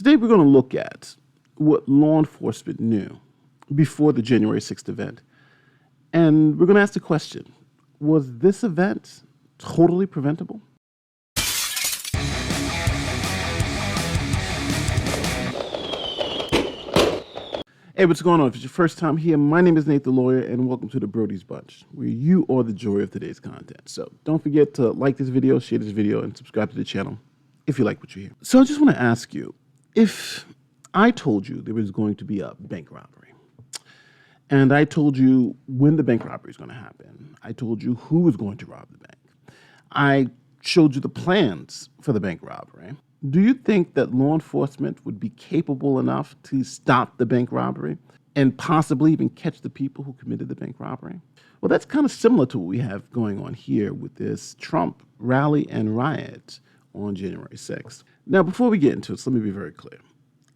Today we're going to look at what law enforcement knew before the January 6th event. And we're going to ask the question, was this event totally preventable? Hey, what's going on? If it's your first time here, my name is Nate the Lawyer, and welcome to the Brody's Bunch, where you are the joy of today's content. So don't forget to like this video, share this video, and subscribe to the channel if you like what you hear. So I just want to ask you, if I told you there was going to be a bank robbery, and I told you when the bank robbery is going to happen, I told you who was going to rob the bank, I showed you the plans for the bank robbery, do you think that law enforcement would be capable enough to stop the bank robbery and possibly even catch the people who committed the bank robbery? Well, that's kind of similar to what we have going on here with this Trump rally and riot on January 6th. Now, before we get into it, let me be very clear.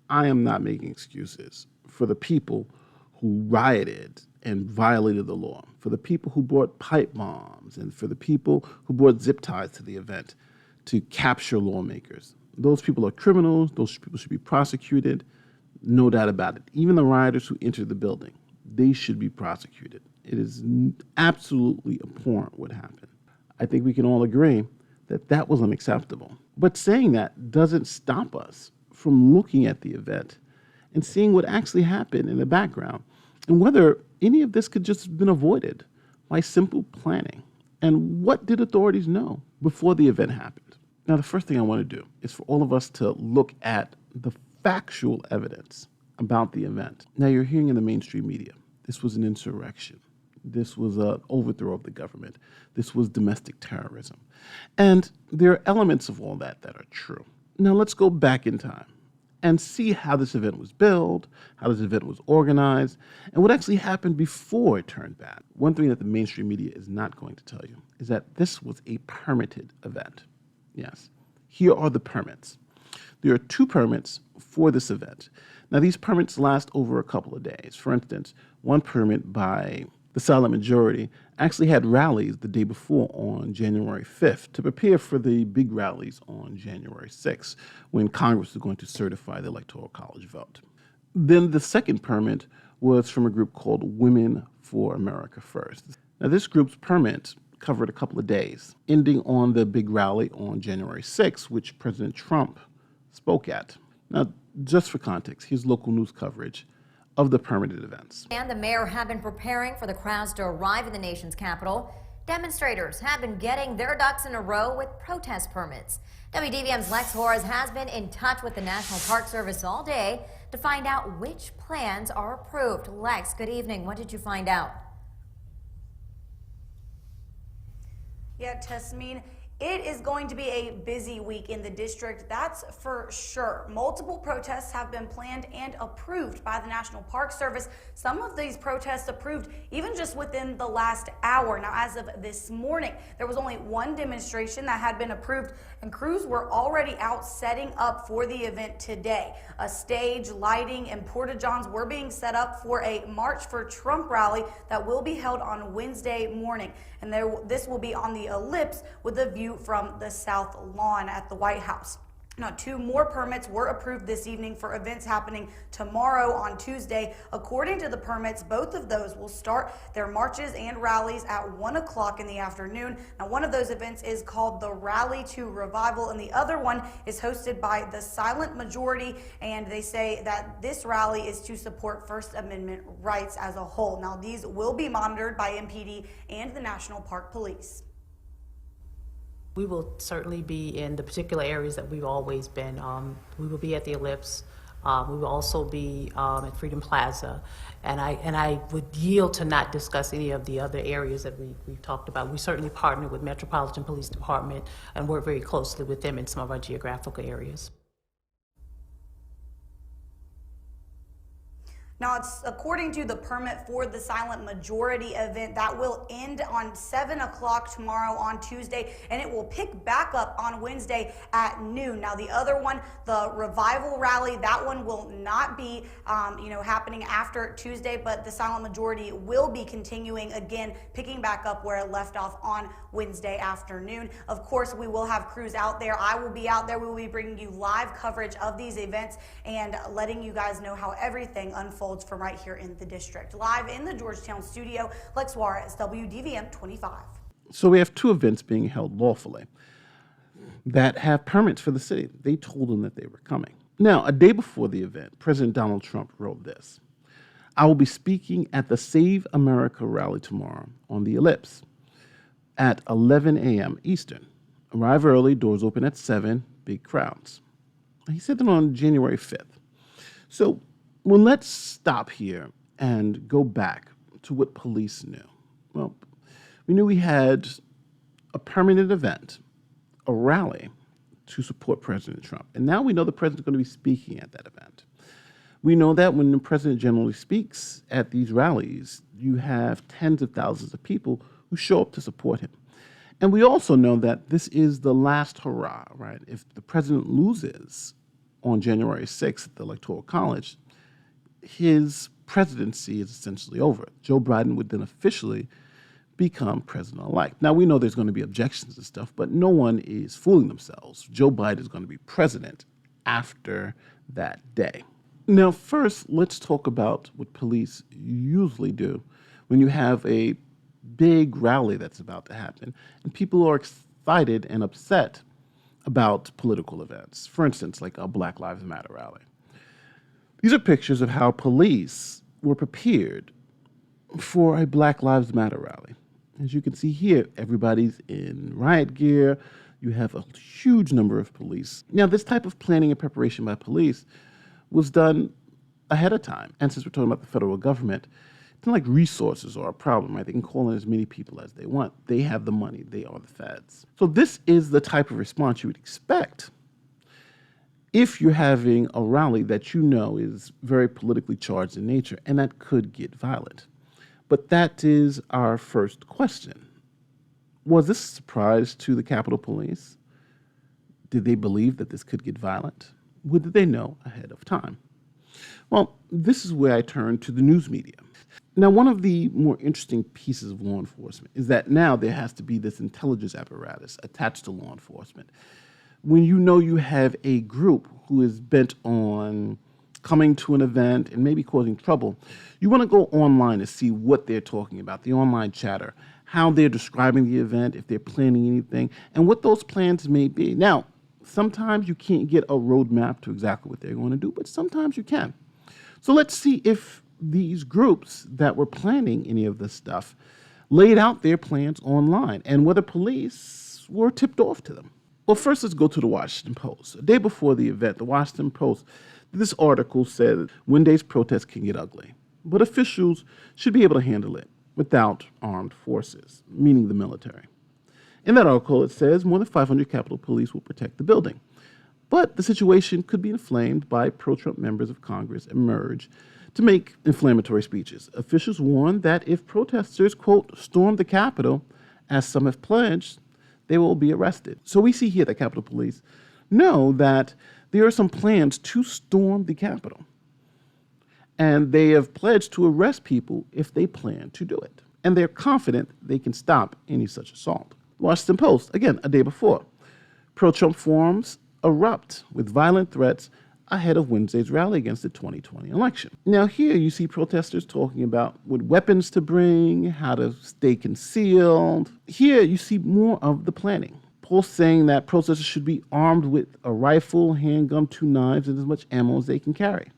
I am not making excuses for the people who rioted and violated the law, for the people who brought pipe bombs, and for the people who brought zip ties to the event to capture lawmakers. Those people are criminals. Those people should be prosecuted. No doubt about it. Even the rioters who entered the building, they should be prosecuted. It is absolutely abhorrent what happened. I think we can all agree that that was unacceptable. But saying that doesn't stop us from looking at the event and seeing what actually happened in the background and whether any of this could just have been avoided by simple planning. And what did authorities know before the event happened? Now, the first thing I want to do is for all of us to look at the factual evidence about the event. Now, you're hearing in the mainstream media, this was an insurrection. This was an overthrow of the government. This was domestic terrorism. And there are elements of all that that are true. Now, let's go back in time and see how this event was built, how this event was organized, and what actually happened before it turned bad. One thing that the mainstream media is not going to tell you is that this was a permitted event. Yes, here are the permits. There are 2 permits for this event. Now, these permits last over a couple of days. For instance, one permit by the silent majority actually had rallies the day before on January 5th to prepare for the big rallies on January 6th when Congress is going to certify the Electoral College vote. Then the second permit was from a group called Women for America First. Now, this group's permit covered a couple of days, ending on the big rally on January 6th, which President Trump spoke at. Now, just for context, here's local news coverage of the permitted events. And the mayor have been preparing for the crowds to arrive in the nation's capital. Demonstrators have been getting their ducks in a row with protest permits. WDVM's Lex Horace has been in touch with the National Park Service all day to find out which plans are approved. Lex, good evening. What did you find out? Yeah, Tasmin, it is going to be a busy week in the district, that's for sure. Multiple protests have been planned and approved by the National Park Service. Some of these protests approved even just within the last hour. Now, as of this morning, there was only one demonstration that had been approved, and crews were already out setting up for the event today. A stage, lighting, and porta-johns were being set up for a March for Trump rally that will be held on Wednesday morning. And this will be on the ellipse with a view from the South Lawn at the White House. Now, 2 more permits were approved this evening for events happening tomorrow on Tuesday. According to the permits, both of those will start their marches and rallies at 1 o'clock in the afternoon. Now, one of those events is called the Rally to Revival, and the other one is hosted by the Silent Majority, and they say that this rally is to support First Amendment rights as a whole. Now, these will be monitored by MPD and the National Park Police. We will certainly be in the particular areas that we've always been. We will be at the Ellipse. We will also be at Freedom Plaza. And I would yield to not discuss any of the other areas that we've talked about. We certainly partner with Metropolitan Police Department and work very closely with them in some of our geographical areas. Now, it's according to the permit for the silent majority event that will end on 7 o'clock tomorrow on Tuesday, and it will pick back up on Wednesday at noon. Now, the other one, the revival rally, that one will not be, happening after Tuesday, but the silent majority will be continuing again, picking back up where it left off on Wednesday afternoon. Of course, we will have crews out there. I will be out there. We will be bringing you live coverage of these events and letting you guys know how everything unfolds from right here in the district. Live in the Georgetown studio, Lex Juarez, WDVM 25. So we have two events being held lawfully that have permits for the city. They told them that they were coming. Now, a day before the event, President Donald Trump wrote this: "I will be speaking at the Save America rally tomorrow on the Ellipse at 11 a.m. Eastern. Arrive early, doors open at 7, big crowds." He said that on January 5th. So, well, let's stop here and go back to what police knew. Well, we knew we had a permanent event, a rally to support President Trump. And now we know the president's going to be speaking at that event. We know that when the president generally speaks at these rallies, you have tens of thousands of people who show up to support him. And we also know that this is the last hurrah, right? If the president loses on January 6th at the Electoral College, his presidency is essentially over. Joe Biden would then officially become president-elect. Now, we know there's going to be objections and stuff, but no one is fooling themselves. Joe Biden is going to be president after that day. Now, first, let's talk about what police usually do when you have a big rally that's about to happen and people are excited and upset about political events. For instance, like a Black Lives Matter rally. These are pictures of how police were prepared for a Black Lives Matter rally. As you can see here, everybody's in riot gear. You have a huge number of police. Now, this type of planning and preparation by police was done ahead of time. And since we're talking about the federal government, it's not like resources are a problem, right? They can call in as many people as they want. They have the money. They are the feds. So this is the type of response you would expect if you're having a rally that you know is very politically charged in nature, and that could get violent. But that is our first question. Was this a surprise to the Capitol Police? Did they believe that this could get violent? What did they know ahead of time? Well, this is where I turn to the news media. Now, one of the more interesting pieces of law enforcement is that now there has to be this intelligence apparatus attached to law enforcement. When you know you have a group who is bent on coming to an event and maybe causing trouble, you want to go online to see what they're talking about, the online chatter, how they're describing the event, if they're planning anything, and what those plans may be. Now, sometimes you can't get a roadmap to exactly what they're going to do, but sometimes you can. So let's see if these groups that were planning any of this stuff laid out their plans online and whether police were tipped off to them. Well, first, let's go to the Washington Post. A day before the event, the Washington Post, this article said Wednesday's protests can get ugly, but officials should be able to handle it without armed forces, meaning the military. In that article, it says more than 500 Capitol Police will protect the building. But the situation could be inflamed by pro-Trump members of Congress emerge to make inflammatory speeches. Officials warn that if protesters, quote, storm the Capitol, as some have pledged, they will be arrested. So we see here that Capitol Police know that there are some plans to storm the Capitol. And they have pledged to arrest people if they plan to do it. And they're confident they can stop any such assault. Washington Post, again, a day before. Pro-Trump forums erupt with violent threats ahead of Wednesday's rally against the 2020 election. Now here you see protesters talking about what weapons to bring, how to stay concealed. Here you see more of the planning. Polls saying that protesters should be armed with a rifle, handgun, 2 knives, and as much ammo as they can carry.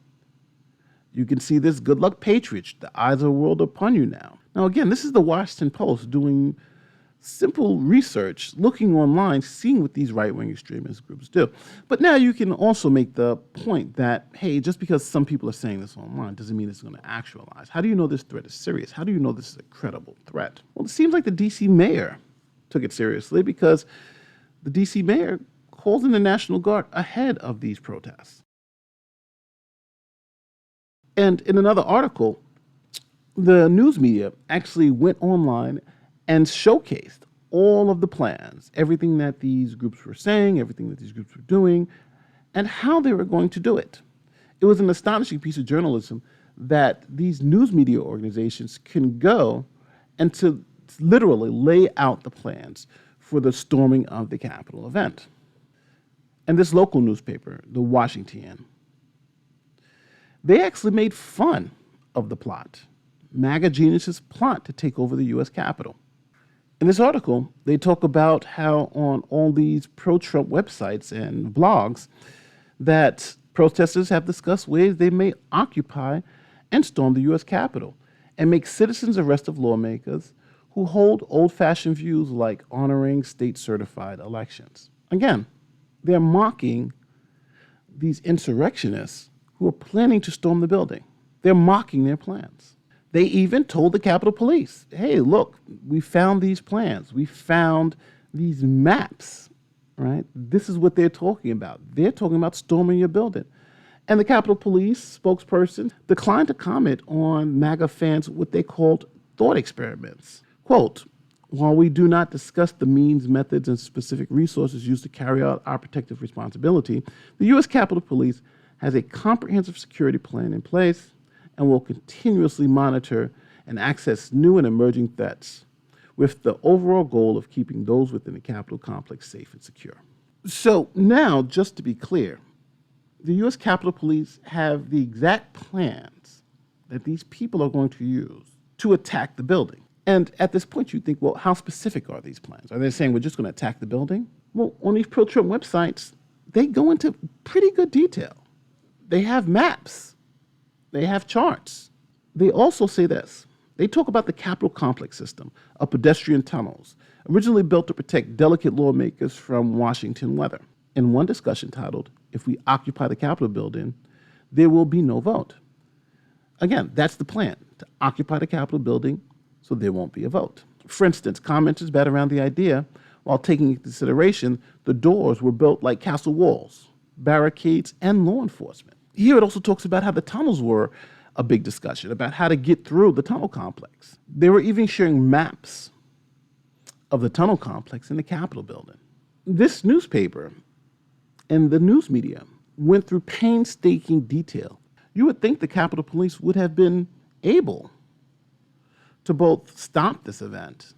You can see this good luck patriots, the eyes of the world upon you now. Now again, this is the Washington Post doing simple research, looking online, seeing what these right-wing extremist groups do. But now you can also make the point that, hey, just because some people are saying this online doesn't mean it's going to actualize. How do you know this threat is serious? How do you know this is a credible threat? Well, it seems like the D.C. mayor took it seriously because the D.C. mayor calls in the National Guard ahead of these protests. And in another article, the news media actually went online and showcased all of the plans, everything that these groups were saying, everything that these groups were doing, and how they were going to do it. It was an astonishing piece of journalism that these news media organizations can go and to literally lay out the plans for the storming of the Capitol event. And this local newspaper, the Washington, they actually made fun of the plot, MAGA geniuses' plot to take over the U.S. Capitol. In this article, they talk about how on all these pro-Trump websites and blogs that protesters have discussed ways they may occupy and storm the U.S. Capitol and make citizens arrest of lawmakers who hold old-fashioned views like honoring state-certified elections. Again, they're mocking these insurrectionists who are planning to storm the building. They're mocking their plans. They even told the Capitol Police, hey, look, we found these plans. We found these maps, right? This is what they're talking about. They're talking about storming your building. And the Capitol Police spokesperson declined to comment on MAGA fans' what they called thought experiments. Quote, while we do not discuss the means, methods, and specific resources used to carry out our protective responsibility, the U.S. Capitol Police has a comprehensive security plan in place and will continuously monitor and access new and emerging threats with the overall goal of keeping those within the Capitol complex safe and secure. So now, just to be clear, the U.S. Capitol Police have the exact plans that these people are going to use to attack the building. And at this point, you think, well, how specific are these plans? Are they saying we're just going to attack the building? Well, on these pro-Trump websites, they go into pretty good detail. They have maps. They have charts. They also say this. They talk about the Capitol complex system of pedestrian tunnels, originally built to protect delicate lawmakers from Washington weather. In one discussion titled, If We Occupy the Capitol Building, There Will Be No Vote. Again, that's the plan, to occupy the Capitol building so there won't be a vote. For instance, commenters bat around the idea while taking into consideration the doors were built like castle walls, barricades, and law enforcement. Here it also talks about how the tunnels were a big discussion, about how to get through the tunnel complex. They were even sharing maps of the tunnel complex in the Capitol building. This newspaper and the news media went through painstaking detail. You would think the Capitol Police would have been able to both stop this event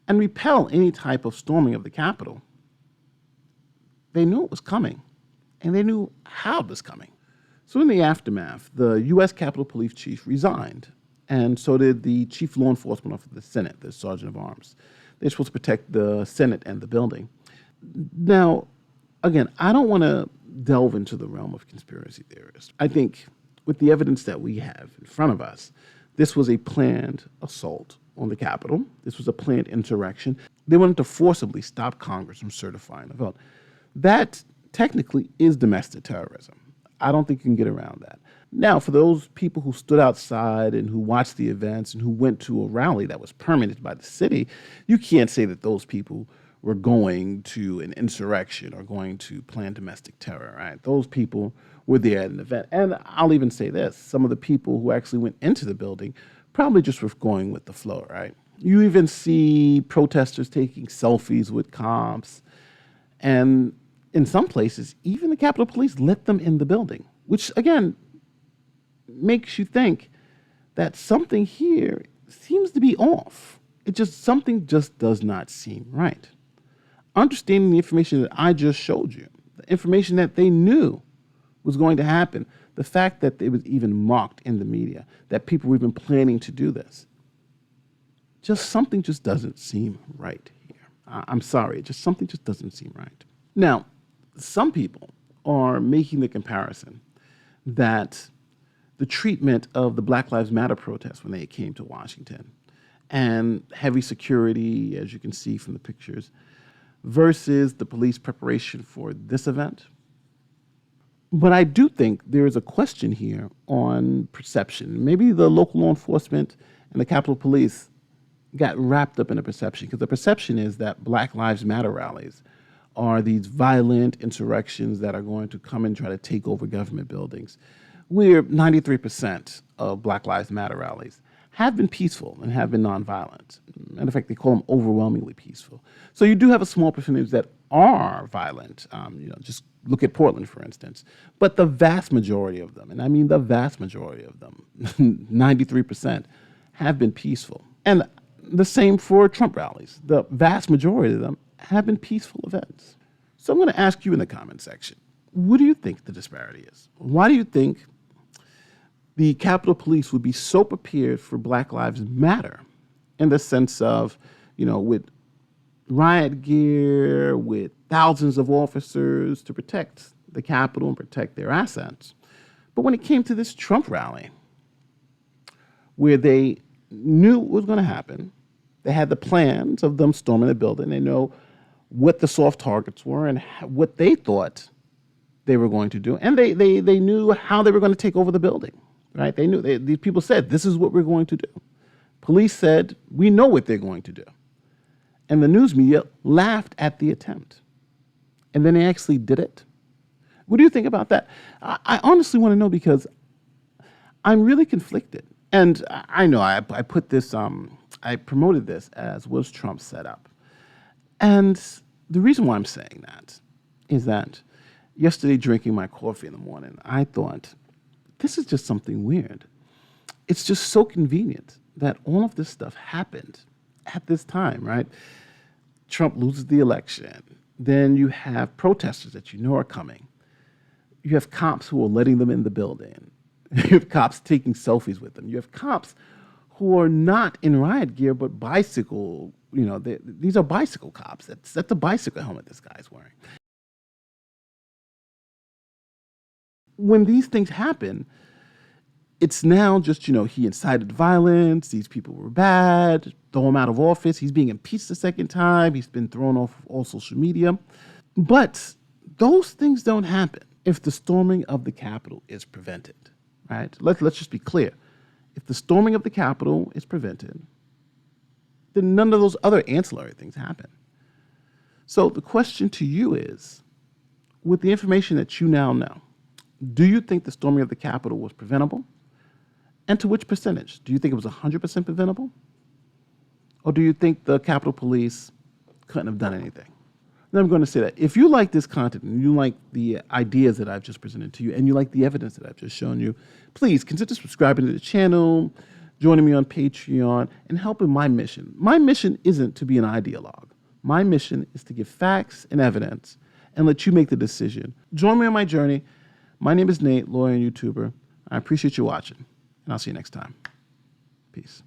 and repel any type of storming of the Capitol. They knew it was coming, and they knew how it was coming. So in the aftermath, the U.S. Capitol Police Chief resigned, and so did the Chief Law Enforcement Officer of the Senate, the Sergeant of Arms. They're supposed to protect the Senate and the building. Now, again, I don't want to delve into the realm of conspiracy theorists. I think with the evidence that we have in front of us, this was a planned assault on the Capitol. This was a planned insurrection. They wanted to forcibly stop Congress from certifying the vote. That technically is domestic terrorism. I don't think you can get around that. Now, for those people who stood outside and who watched the events and who went to a rally that was permitted by the city, you can't say that those people were going to an insurrection or going to plan domestic terror, right? Those people were there at an event. And I'll even say this, some of the people who actually went into the building probably just were going with the flow, right? You even see protesters taking selfies with cops. And in some places, even the Capitol Police let them in the building, which again, makes you think that something here seems to be off. Something just does not seem right. Understanding the information that I just showed you, the information that they knew was going to happen, the fact that it was even mocked in the media, that people were even planning to do this, something just doesn't seem right here. I'm sorry, something just doesn't seem right. Now, some people are making the comparison that the treatment of the Black Lives Matter protests when they came to Washington and heavy security, as you can see from the pictures, versus the police preparation for this event. But I do think there is a question here on perception. Maybe the local law enforcement and the Capitol Police got wrapped up in a perception, because the perception is that Black Lives Matter rallies are these violent insurrections that are going to come and try to take over government buildings, where 93% of Black Lives Matter rallies have been peaceful and have been nonviolent. Matter of fact, they call them overwhelmingly peaceful. So you do have a small percentage that are violent. Just look at Portland, for instance. But the vast majority of them, and I mean the vast majority of them, 93%, have been peaceful. And the same for Trump rallies. The vast majority of them have been peaceful events. So I'm going to ask you in the comment section, what do you think the disparity is? Why do you think the Capitol Police would be so prepared for Black Lives Matter in the sense of, with riot gear, with thousands of officers to protect the Capitol and protect their assets? But when it came to this Trump rally, where they knew what was going to happen, they had the plans of them storming the building, they know what the soft targets were and what they thought they were going to do, and they knew how they were going to take over the building. Right? They knew. These people said, this is what we're going to do. Police said, we know what they're going to do. And the news media laughed at the attempt. And then they actually did it. What do you think about that? I honestly want to know, because I'm really conflicted. And I know I put this, I promoted this as was Trump set up. And the reason why I'm saying that is that yesterday, drinking my coffee in the morning, I thought, this is just something weird. It's just so convenient that all of this stuff happened at this time, right? Trump loses the election. Then you have protesters that you know are coming. You have cops who are letting them in the building. You have cops taking selfies with them. You have cops who are not in riot gear, but bicycle, these are bicycle cops. That's a bicycle helmet this guy's wearing. When these things happen, it's now just, he incited violence, these people were bad, throw him out of office, he's being impeached a second time, he's been thrown off all social media. But those things don't happen if the storming of the Capitol is prevented, right? Let's just be clear. If the storming of the Capitol is prevented, then none of those other ancillary things happen. So the question to you is, with the information that you now know, do you think the storming of the Capitol was preventable? And to which percentage? Do you think it was 100% preventable? Or do you think the Capitol Police couldn't have done anything? And I'm going to say that if you like this content and you like the ideas that I've just presented to you and you like the evidence that I've just shown you, please consider subscribing to the channel, joining me on Patreon, and helping my mission. My mission isn't to be an ideologue. My mission is to give facts and evidence and let you make the decision. Join me on my journey. My name is Nate, lawyer and YouTuber. I appreciate you watching, and I'll see you next time. Peace.